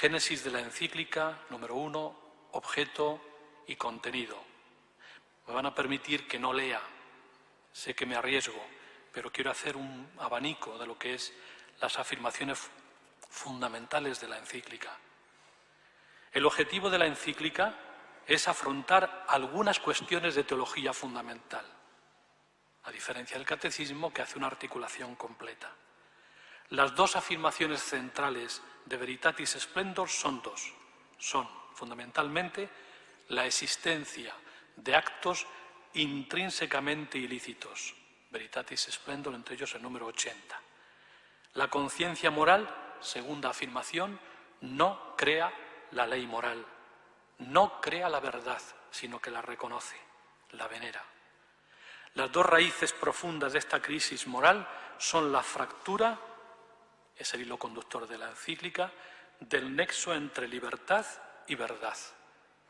Génesis de la encíclica, número 1, objeto y contenido. Me van a permitir que no lea, sé que me arriesgo, pero quiero hacer un abanico de lo que es las afirmaciones fundamentales de la encíclica. El objetivo de la encíclica es afrontar algunas cuestiones de teología fundamental, a diferencia del catecismo, que hace una articulación completa. Las dos afirmaciones centrales de Veritatis Splendor son dos. Son, fundamentalmente, la existencia de actos intrínsecamente ilícitos. Veritatis Splendor, entre ellos el número 80. La conciencia moral, segunda afirmación, no crea la ley moral, no crea la verdad, sino que la reconoce, la venera. Las dos raíces profundas de esta crisis moral son la fractura, es el hilo conductor de la encíclica, del nexo entre libertad y verdad,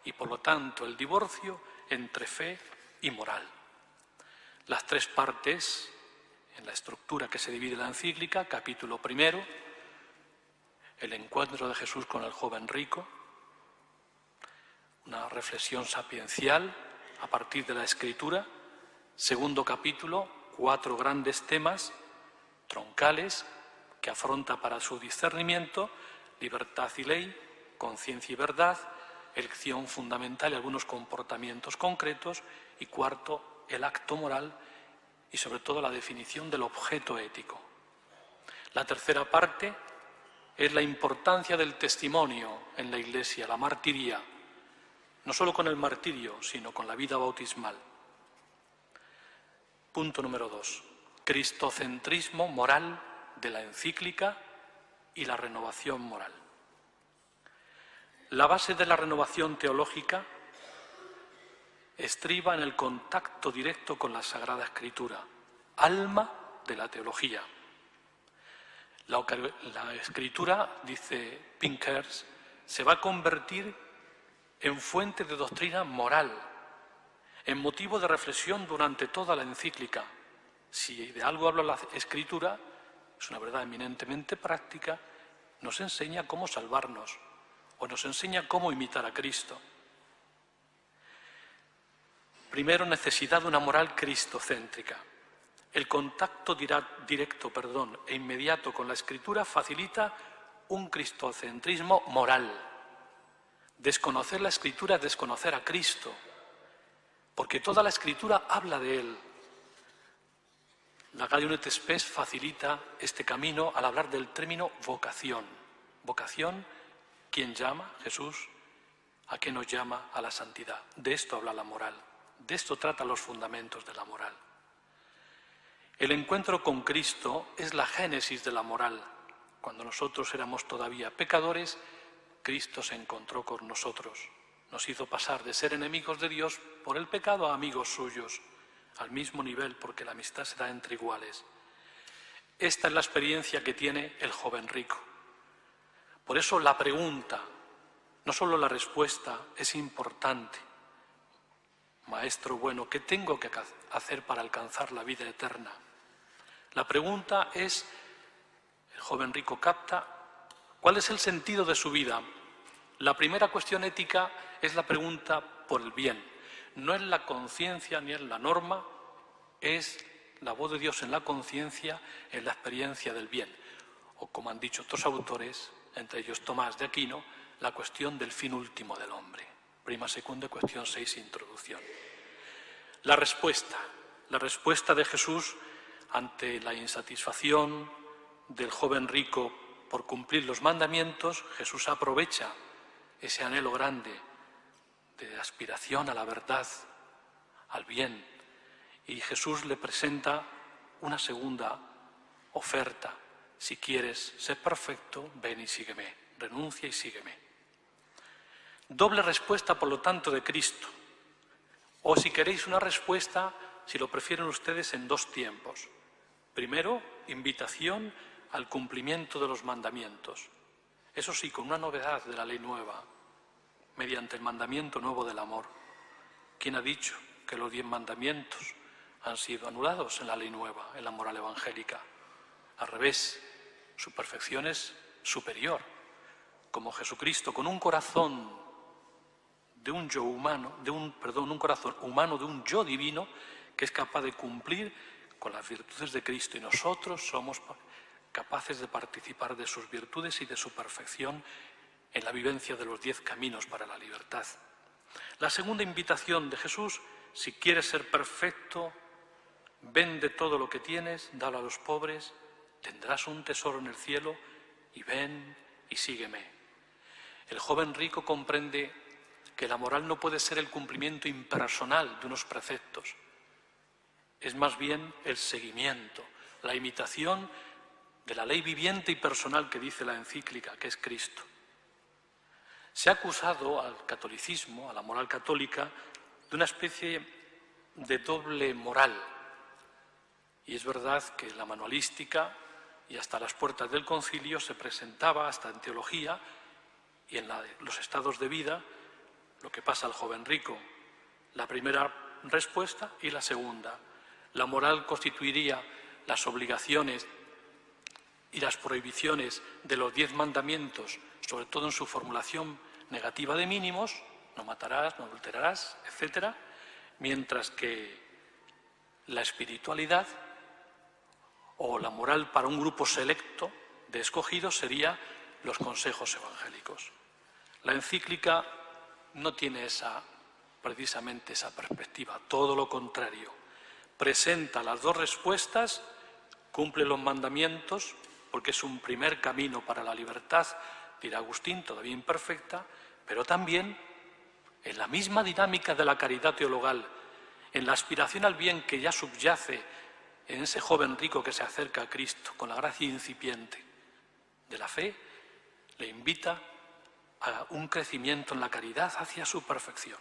y por lo tanto el divorcio entre fe y moral. Las tres partes, en la estructura que se divide la encíclica, capítulo primero, el encuentro de Jesús con el joven rico, una reflexión sapiencial a partir de la Escritura. Segundo capítulo, 4 grandes temas troncales que afronta para su discernimiento: libertad y ley, conciencia y verdad, elección fundamental y algunos comportamientos concretos. Y cuarto, el acto moral y sobre todo la definición del objeto ético. La tercera parte es la importancia del testimonio en la Iglesia, la martiría, no solo con el martirio, sino con la vida bautismal. Punto número 2. Cristocentrismo moral de la encíclica y la renovación moral. La base de la renovación teológica estriba en el contacto directo con la Sagrada Escritura, alma de la teología. La Escritura, dice Pinker's, se va a convertir en fuente de doctrina moral, en motivo de reflexión durante toda la encíclica. Si de algo habla la Escritura, es una verdad eminentemente práctica, nos enseña cómo salvarnos o nos enseña cómo imitar a Cristo. Primero, necesidad de una moral cristocéntrica. El contacto directo e inmediato con la Escritura facilita un cristocentrismo moral. Desconocer la Escritura es desconocer a Cristo, porque toda la Escritura habla de Él. La Gaudium et Spes facilita este camino al hablar del término vocación. Vocación, ¿quién llama? Jesús. ¿A qué nos llama? A la santidad. De esto habla la moral. De esto trata los fundamentos de la moral. El encuentro con Cristo es la génesis de la moral. Cuando nosotros éramos todavía pecadores, Cristo se encontró con nosotros. Nos hizo pasar de ser enemigos de Dios por el pecado a amigos suyos, al mismo nivel, porque la amistad se da entre iguales. Esta es la experiencia que tiene el joven rico. Por eso la pregunta, no solo la respuesta, es importante. Maestro bueno, ¿qué tengo que hacer para alcanzar la vida eterna? La pregunta es, el joven rico capta, ¿cuál es el sentido de su vida? La primera cuestión ética es la pregunta por el bien. No es la conciencia ni es la norma, es la voz de Dios en la conciencia, en la experiencia del bien. O como han dicho otros autores, entre ellos Tomás de Aquino, la cuestión del fin último del hombre. Prima secunda, cuestión 6, introducción. La respuesta de Jesús ante la insatisfacción del joven rico por cumplir los mandamientos. Jesús aprovecha ese anhelo grande de aspiración a la verdad, al bien, y Jesús le presenta una segunda oferta. Si quieres ser perfecto, ven y sígueme, renuncia y sígueme. Doble respuesta, por lo tanto, de Cristo. O si queréis una respuesta, si lo prefieren ustedes, en dos tiempos. Primero, invitación al cumplimiento de los mandamientos. Eso sí, con una novedad de la ley nueva, mediante el mandamiento nuevo del amor. ¿Quién ha dicho que los 10 mandamientos han sido anulados en la ley nueva, en la moral evangélica? Al revés, su perfección es superior. como Jesucristo, con un corazón de un yo humano, un corazón humano de un yo divino, que es capaz de cumplir con las virtudes de Cristo, y nosotros somos capaces de participar de sus virtudes y de su perfección en la vivencia de los 10 caminos para la libertad. La segunda invitación de Jesús: si quieres ser perfecto, vende todo lo que tienes, dalo a los pobres, tendrás un tesoro en el cielo, y ven y sígueme. El joven rico comprende que la moral no puede ser el cumplimiento impersonal de unos preceptos, es más bien el seguimiento, la imitación de la ley viviente y personal que dice la encíclica, que es Cristo. Se ha acusado al catolicismo, a la moral católica, de una especie de doble moral. Y es verdad que la manualística y hasta las puertas del concilio se presentaba, hasta en teología y en los estados de vida, lo que pasa al joven rico. La primera respuesta y la segunda. La moral constituiría las obligaciones y las prohibiciones de los 10 mandamientos, sobre todo en su formulación negativa de mínimos: no matarás, no adulterarás, etc. Mientras que la espiritualidad o la moral para un grupo selecto de escogidos sería los consejos evangélicos. La encíclica no tiene precisamente esa perspectiva, todo lo contrario. Presenta las dos respuestas, cumple los mandamientos, porque es un primer camino para la libertad, dirá Agustín, todavía imperfecta, pero también en la misma dinámica de la caridad teologal, en la aspiración al bien que ya subyace en ese joven rico que se acerca a Cristo con la gracia incipiente de la fe, le invita a un crecimiento en la caridad hacia su perfección.